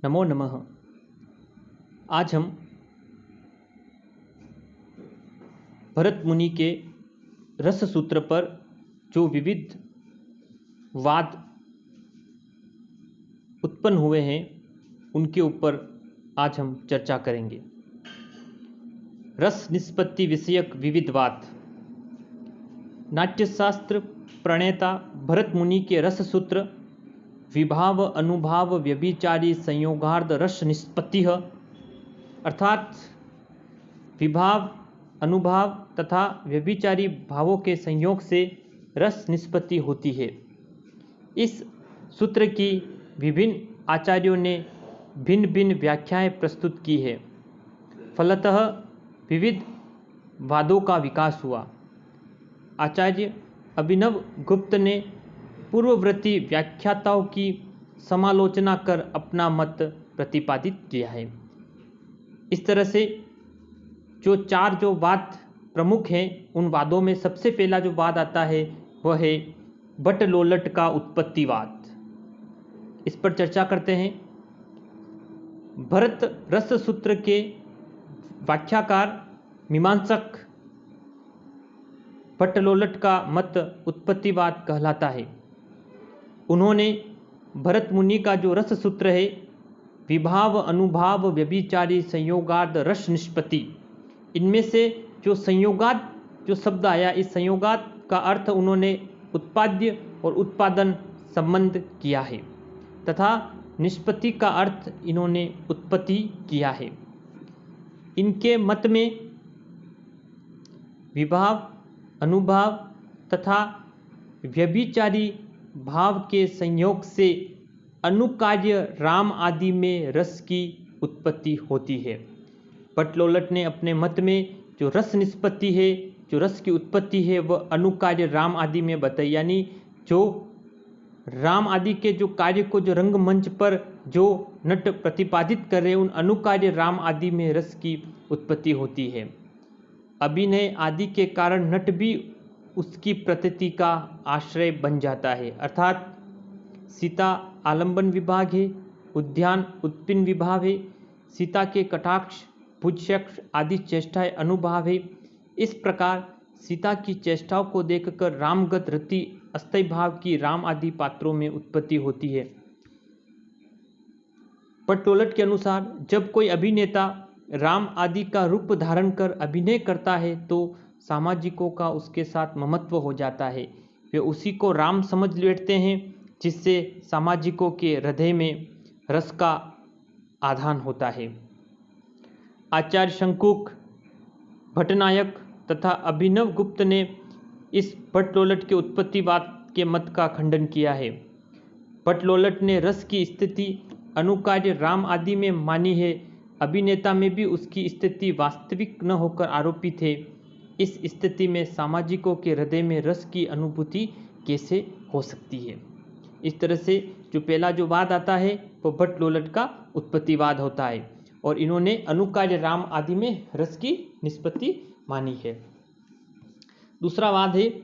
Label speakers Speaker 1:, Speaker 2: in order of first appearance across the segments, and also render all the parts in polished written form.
Speaker 1: नमो नमः। आज हम भरत मुनि के रस सूत्र पर जो विविध वाद उत्पन्न हुए हैं उनके ऊपर आज हम चर्चा करेंगे। रस निष्पत्ति विषयक विविध वाद। नाट्यशास्त्र प्रणेता भरत मुनि के रस सूत्र विभाव अनुभाव व्यभिचारी संयोगार्ध रस निष्पत्ति अर्थात विभाव अनुभाव तथा व्यभिचारी भावों के संयोग से रस निष्पत्ति होती है। इस सूत्र की विभिन्न आचार्यों ने भिन्न भिन्न व्याख्याएं प्रस्तुत की है। फलतः विविध वादों का विकास हुआ। आचार्य अभिनव गुप्त ने पूर्ववर्ती व्याख्याताओं की समालोचना कर अपना मत प्रतिपादित किया है। इस तरह से जो वाद प्रमुख हैं उन वादों में सबसे पहला जो वाद आता है वह है बट लोलट का उत्पत्तिवाद। इस पर चर्चा करते हैं। भरत रस सूत्र के व्याख्याकार मीमांसक भट्टलोलट का मत उत्पत्तिवाद कहलाता है। उन्होंने भरत मुनि का जो रस सूत्र है विभाव अनुभाव व्यभिचारी संयोगार्ध रस निष्पत्ति, इनमें से जो संयोगात जो शब्द आया, इस संयोगात का अर्थ उन्होंने उत्पाद्य और उत्पादन संबंध किया है तथा निष्पत्ति का अर्थ इन्होंने उत्पत्ति किया है। इनके मत में विभाव अनुभाव तथा व्यभिचारी भाव के संयोग से अनुकार्य राम आदि में रस की उत्पत्ति होती है। भट्टलोलट ने अपने मत में जो रस निष्पत्ति है, जो रस की उत्पत्ति है, वह अनुकार्य राम आदि में बताई। यानी जो राम आदि के जो कार्य को जो रंगमंच पर जो नट प्रतिपादित कर रहे हैं, उन अनुकार्य राम आदि में रस की उत्पत्ति होती है। अभिनय आदि के कारण नट भी उसकी प्रतीति का आश्रय बन जाता है। अर्थात सीता आलंबन विभाग है, उद्यान उत्पिन विभाव है, सीता के कटाक्ष भुजशक्ष आदि चेष्टाएं अनुभाव है। इस प्रकार सीता की चेष्टाओं को देखकर रामगत रति अस्थायी भाव की राम आदि पात्रों में उत्पत्ति होती है। भट्टलोलट के अनुसार जब कोई अभिनेता राम आदि का रूप धारण कर अभिनय करता है तो सामाजिकों का उसके साथ ममत्व हो जाता है। वे उसी को राम समझ बैठते हैं, जिससे सामाजिकों के हृदय में रस का आधान होता है। आचार्य शंकुक, भट्टनायक तथा अभिनव गुप्त ने इस भट्टलोलट के उत्पत्तिवाद के मत का खंडन किया है। भट्टलोलट ने रस की स्थिति अनुकार्य राम आदि में मानी है। अभिनेता में भी उसकी स्थिति वास्तविक न होकर आरोपित है। इस स्थिति में सामाजिकों के हृदय में रस की अनुभूति कैसे हो सकती है। इस तरह से जो पहला जो वाद आता है वो भट्टलोलट का उत्पत्तिवाद होता है और इन्होंने अनुकार्य राम आदि में रस की निष्पत्ति मानी है। दूसरा वाद है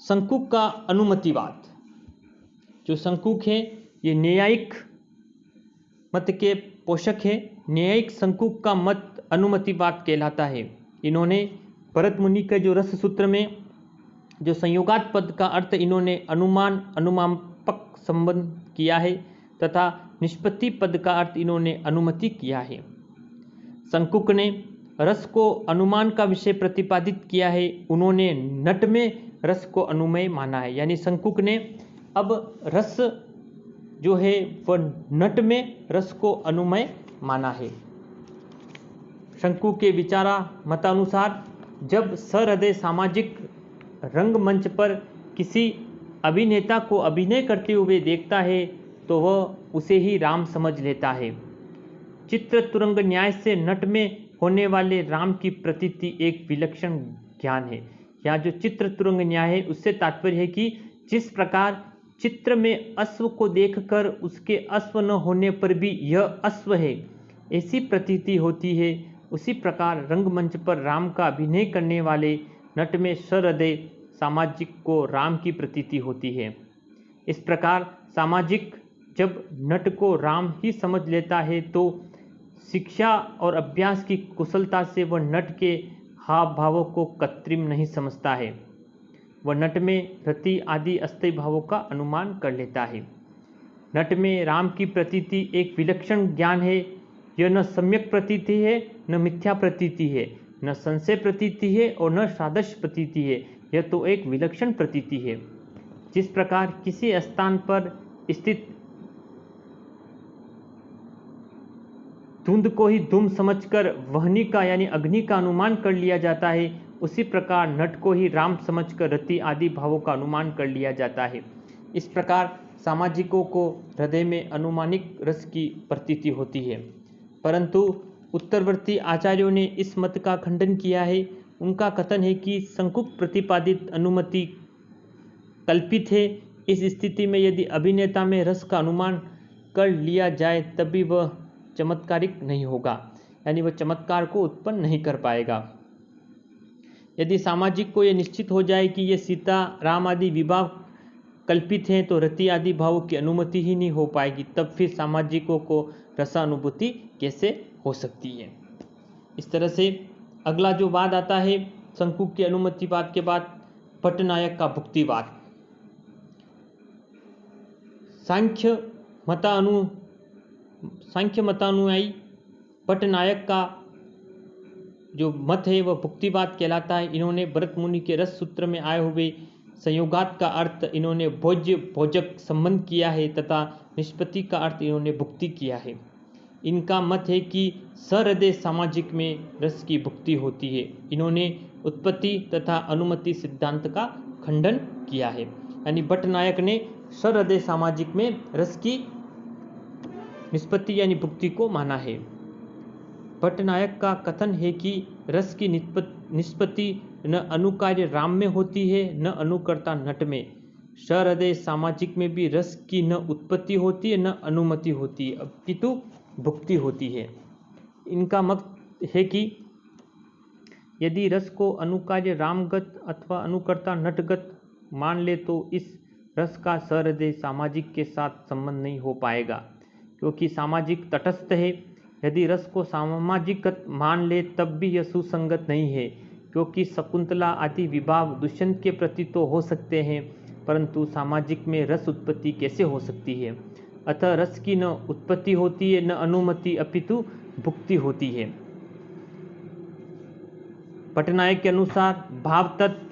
Speaker 1: शंकुक का अनुमतिवाद। जो शंकुक है ये न्यायिक मत के पोषक है। न्यायिक शंकुक का मत अनुमतिवाद कहलाता है। इन्होंने भरत मुनि के जो रस सूत्र में जो संयोगात पद का अर्थ इन्होंने अनुमान अनुमापक संबंध किया है तथा निष्पत्ति पद का अर्थ इन्होंने अनुमति किया है। शंकुक ने रस को अनुमान का विषय प्रतिपादित किया है। उन्होंने नट में रस को अनुमय माना है। यानी शंकुक ने अब रस जो है वह नट में रस को अनुमय माना है। शंकु के विचारा मतानुसार जब सहृदय सामाजिक रंगमंच पर किसी अभिनेता को अभिनय करते हुए देखता है तो वह उसे ही राम समझ लेता है। चित्रतुरंग न्याय से नट में होने वाले राम की प्रतीति एक विलक्षण ज्ञान है। यहाँ जो चित्रतुरंग न्याय है उससे तात्पर्य है कि जिस प्रकार चित्र में अश्व को देखकर उसके अश्व न होने पर भी यह अश्व है ऐसी प्रतीति होती है, उसी प्रकार रंगमंच पर राम का अभिनय करने वाले नट में सहृदय सामाजिक को राम की प्रतीति होती है। इस प्रकार सामाजिक जब नट को राम ही समझ लेता है तो शिक्षा और अभ्यास की कुशलता से वह नट के हाव भावों को कृत्रिम नहीं समझता है। वह नट में रति आदि अस्थायी भावों का अनुमान कर लेता है। नट में राम की प्रतीति एक विलक्षण ज्ञान है। यह न सम्यक प्रतीति है, न मिथ्या प्रतीति है, न संशय प्रतीति है और न सादृश्य प्रतीति है। यह तो एक विलक्षण प्रतीति है। जिस प्रकार किसी स्थान पर स्थित धुंध को ही धूम समझकर वहनी का यानी अग्नि का अनुमान कर लिया जाता है, उसी प्रकार नट को ही राम समझकर रति आदि भावों का अनुमान कर लिया जाता है। इस प्रकार सामाजिकों को हृदय में अनुमानिक रस की प्रतीति होती है। परंतु उत्तरवर्ती आचार्यों ने इस मत का खंडन किया है। उनका कथन है कि संकुक प्रतिपादित अनुमति कल्पित है। इस स्थिति में यदि अभिनेता में रस का अनुमान कर लिया जाए तभी वह चमत्कारिक नहीं होगा, यानी वह चमत्कार को उत्पन्न नहीं कर पाएगा। यदि सामाजिक को यह निश्चित हो जाए कि ये सीता राम आदि विवाह कल्पित हैं तो रति आदि भावों की अनुमति ही नहीं हो पाएगी, तब फिर सामाजिकों को रसानुभूति कैसे हो सकती है। इस तरह से अगला जो वाद आता है संकुक की अनुमतिवाद के बाद पट्टनायक का भुक्तिवाद। सांख्य मतानुयायी पट्टनायक का जो मत है वह भुक्तिवाद कहलाता है। इन्होंने भरत मुनि के रस सूत्र में आए हुए संयोगात का अर्थ इन्होंने भोज्य भोजक संबंध किया है तथा निष्पत्ति का अर्थ इन्होंने भुक्ति किया है। इनका मत है कि सहृदय सामाजिक में रस की भुक्ति होती है। इन्होंने उत्पत्ति तथा अनुमति सिद्धांत का खंडन किया है, यानी पट्टनायक ने सहृदय सामाजिक में रस की निष्पत्ति यानी भुक्ति को माना है। पट्टनायक का कथन है कि रस की निष्पत्ति न अनुकार्य राम में होती है न अनुकर्ता नट में। सहृदय सामाजिक में भी रस की न उत्पत्ति होती है न अनुमति होती है, अपितु भुक्ति होती है। इनका मत है कि यदि रस को अनुकार्य रामगत अथवा अनुकर्ता नटगत मान ले तो इस रस का सहृदय सामाजिक के साथ संबंध नहीं हो पाएगा, क्योंकि सामाजिक तटस्थ है। यदि रस को सामाजिकत मान ले तब भी यह सुसंगत नहीं है, क्योंकि शकुंतला आदि विवाह दुष्यंत के प्रति तो हो सकते हैं, परंतु सामाजिक में रस उत्पत्ति कैसे हो सकती है। अतः रस की न उत्पत्ति होती है न अनुमति अपितु भुक्ति होती है। पट्टनायक के अनुसार भाव तत्व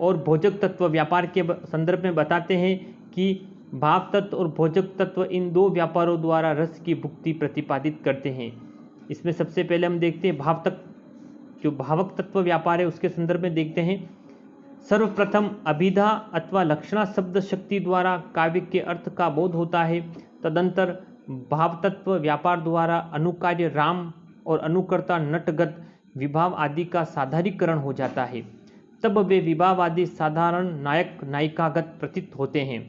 Speaker 1: और भोजक तत्व व्यापार के संदर्भ में बताते हैं कि भाव तत्व और भोजक तत्व इन दो व्यापारों द्वारा रस की भुक्ति प्रतिपादित करते हैं। इसमें सबसे पहले हम देखते हैं भाव तत्व, जो भावक तत्व व्यापार है उसके संदर्भ में देखते हैं। सर्वप्रथम अभिधा अथवा लक्षणा शब्द शक्ति द्वारा काव्य के अर्थ का बोध होता है। तदंतर भाव तत्व व्यापार द्वारा अनुकार्य राम और अनुकर्ता नटगत विभाव आदि का साधारीकरण हो जाता है। तब वे विभाव आदि साधारण नायक नायिकागत प्रतीत होते हैं।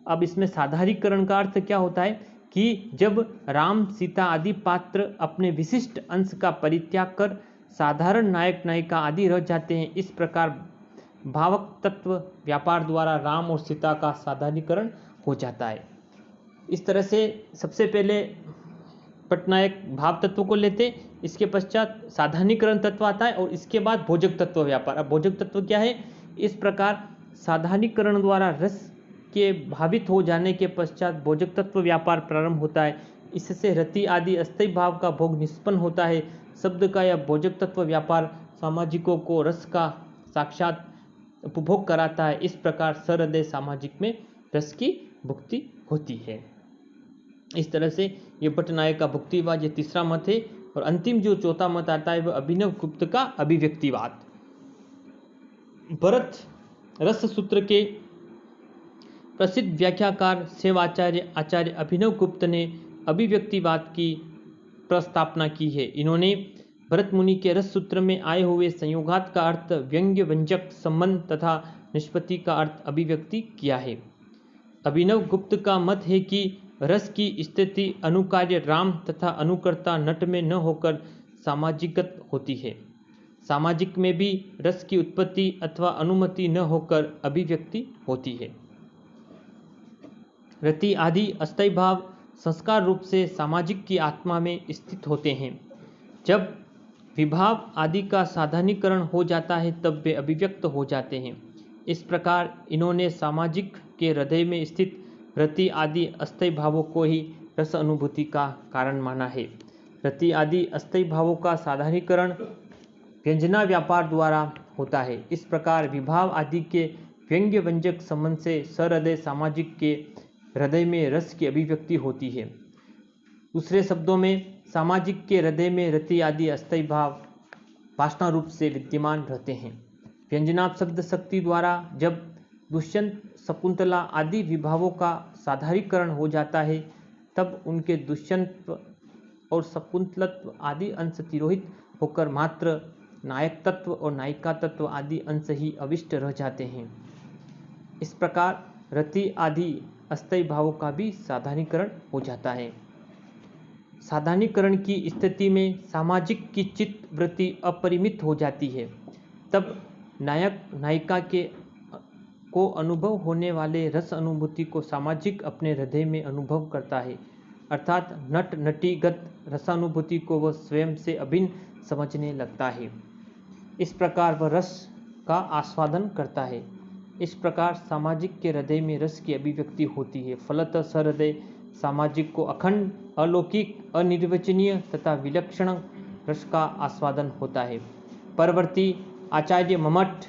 Speaker 1: अब इसमें साधारीकरण का अर्थ क्या होता है कि जब राम सीता आदि पात्र अपने विशिष्ट अंश का परित्याग कर साधारण नायक नायिका आदि रह जाते हैं, इस प्रकार भावक तत्व व्यापार द्वारा राम और सीता का साधारीकरण हो जाता है। इस तरह से सबसे पहले पट्टनायक भाव तत्व को लेते, इसके पश्चात साधारणीकरण तत्व आता है और इसके बाद भोजक तत्व व्यापार। अब भोजक तत्व क्या है? इस प्रकार साधारणीकरण द्वारा रस के भावित हो जाने के पश्चात भोजक तत्व व्यापार प्रारंभ होता है। इससे रति आदि अस्थायी भाव का भोग निष्पन्न होता है। शब्द का यह भोजक तत्व व्यापार सामाजिकों को रस का साक्षात उपभोग कराता है। इस प्रकार सहृदय सामाजिक में रस की भुक्ति होती है। इस तरह से ये पट्टनायक का भुक्तिवाद ये तीसरा मत है। और अंतिम जो चौथा मत आता है वह अभिनव गुप्त का अभिव्यक्तिवाद। भरत रस सूत्र के प्रसिद्ध व्याख्याकार सेवाचार्य आचार्य अभिनव गुप्त ने अभिव्यक्तिवाद की प्रस्तावना की है। इन्होंने भरत मुनि के रस सूत्र में आए हुए संयोगात का अर्थ व्यंग्य व्यंजक संबंध तथा निष्पत्ति का अर्थ अभिव्यक्ति किया है। अभिनव गुप्त का मत है कि रस की स्थिति अनुकार्य राम तथा अनुकर्ता नट में न होकर सामाजिकत होती है। सामाजिक में भी रस की उत्पत्ति अथवा अनुमति न होकर अभिव्यक्ति होती है। रति आदि अस्थायी भाव संस्कार रूप से सामाजिक की आत्मा में स्थित होते हैं। जब विभाव आदि का साधारणीकरण हो जाता है तब वे अभिव्यक्त हो जाते हैं। इस प्रकार इन्होंने सामाजिक के हृदय में स्थित रति आदि अस्थायी भावों को ही रस अनुभूति का कारण माना है। रति आदि अस्थायी भावों का साधारणीकरण व्यंजना व्यापार द्वारा होता है। इस प्रकार विभाव आदि के व्यंग्य व्यंजक संबंध से सहृदय सामाजिक के हृदय में रस की अभिव्यक्ति होती है। दूसरे शब्दों में सामाजिक के हृदय में रति आदि अस्थायी भाव वासना रूप से विद्यमान रहते हैं। व्यंजनाभ शब्द शक्ति द्वारा जब दुष्यंत शकुंतला आदि विभावों का साधारीकरण हो जाता है तब उनके दुष्यंत और शकुंतलत्व आदि अंश तिरोहित होकर मात्र नायक तत्व और नायिका तत्व आदि अंश ही अविष्ट रह जाते हैं। इस प्रकार रति आदि अस्थायी भावों का भी साधारणीकरण हो जाता है। साधारणीकरण की स्थिति में सामाजिक की चित्त वृत्ति अपरिमित हो जाती है। तब नायक नायिका को अनुभव होने वाले रस अनुभूति को सामाजिक अपने हृदय में अनुभव करता है, अर्थात नट नटीगत रसानुभूति को वह स्वयं से अभिन्न समझने लगता है। इस प्रकार वह रस का आस्वादन करता है। इस प्रकार सामाजिक के हृदय में रस की अभिव्यक्ति होती है। फलतः सहृदय सामाजिक को अखंड, अलौकिक, अनिर्वचनीय तथा विलक्षण रस का आस्वादन होता है। परवर्ती आचार्य मम्मट,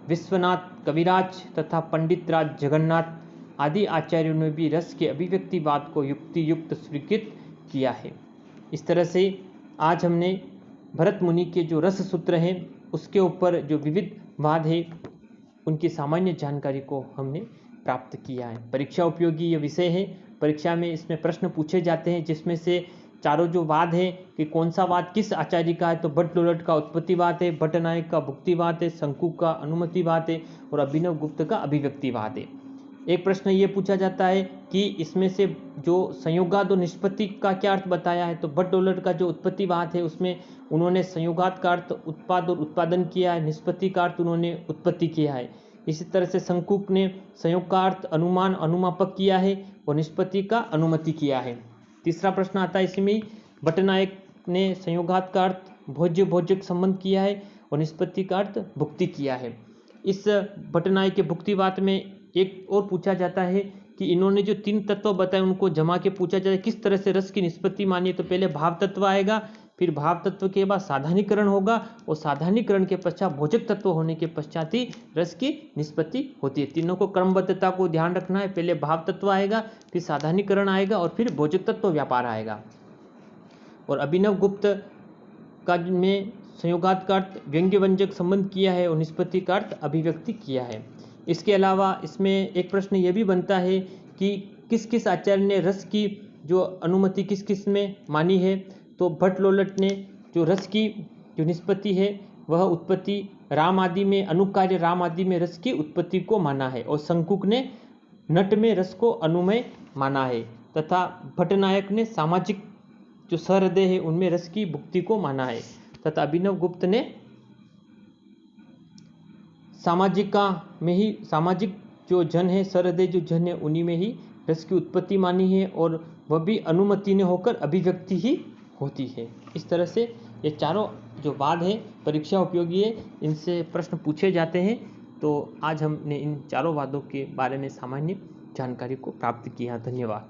Speaker 1: विश्वनाथ कविराज तथा पंडित राज जगन्नाथ आदि आचार्यों ने भी रस के अभिव्यक्तिवाद को युक्ति युक्त स्वीकृत किया है। इस तरह से आज हमने भरत मुनि के जो रस सूत्र हैं उसके ऊपर जो विविध वाद है उनकी सामान्य जानकारी को हमने प्राप्त किया है। परीक्षा उपयोगी ये विषय है। परीक्षा में इसमें प्रश्न पूछे जाते हैं जिसमें से चारों जो वाद है कि कौन सा वाद किस आचार्य का है, तो भट्ट लोलट का उत्पत्तिवाद है, भट्टनायक का भुक्तिवाद है, शंकु का अनुमतिवाद है और अभिनव गुप्त का अभिव्यक्तिवाद है। एक प्रश्न ये पूछा जाता है कि इसमें से जो संयोगाद और निष्पत्ति का क्या अर्थ बताया है, तो भट्ट लोलट का जो उत्पत्तिवाद है उसमें उन्होंने संयोगाद का अर्थ उत्पाद और उत्पादन किया है, निष्पत्ति का अर्थ उन्होंने उत्पत्ति किया है। इसी तरह से शंकुक ने संयोग का अर्थ अनुमान अनुमापक किया है और निष्पत्ति का अनुमति किया है। तीसरा प्रश्न आता है इसमें, भट्टनायक ने संयोगात का अर्थ भोज्य भोजक संबंध किया है और निष्पत्ति का अर्थ भुक्ति किया है। इस भट्टनायक के भुक्तिवाद में एक और पूछा जाता है कि इन्होंने जो 3 तत्व बताए उनको जमा के पूछा जाए किस तरह से रस की निष्पत्ति मानिए। तो पहले भाव तत्व आएगा, फिर भाव तत्व के बाद साधारणीकरण होगा और साधारणीकरण के पश्चात भोजक तत्व होने के पश्चात ही रस की निष्पत्ति होती है। तीनों को क्रमबद्धता को ध्यान रखना है। पहले भाव तत्व आएगा, फिर साधारणीकरण आएगा और फिर भोजक तत्व व्यापार आएगा। और अभिनव गुप्त का में संयोगात का अर्थ व्यंग्य व्यंजक संबंध किया है और निष्पत्ति का अर्थ अभिव्यक्ति किया है। इसके अलावा इसमें एक प्रश्न यह भी बनता है कि किस किस आचार्य ने रस की जो अनुमति किस किस में मानी है। तो भट्ट लोलट ने जो रस की जो निष्पत्ति है वह उत्पत्ति राम आदि में, अनुकार्य राम आदि में रस की उत्पत्ति को माना है और शंकुक ने नट में रस को अनुमय माना है तथा भट्टनायक ने सामाजिक जो सहृदय है उनमें रस की भुक्ति को माना है तथा अभिनव गुप्त ने सामाजिका में ही, सामाजिक जो जन है, सहृदय जो जन है उन्हीं में ही रस की उत्पत्ति मानी है और वह भी अनुमति ने होकर अभिव्यक्ति ही होती है। इस तरह से ये चारों जो वाद है परीक्षा उपयोगी है, इनसे प्रश्न पूछे जाते हैं। तो आज हमने इन चारों वादों के बारे में सामान्य जानकारी को प्राप्त किया। धन्यवाद।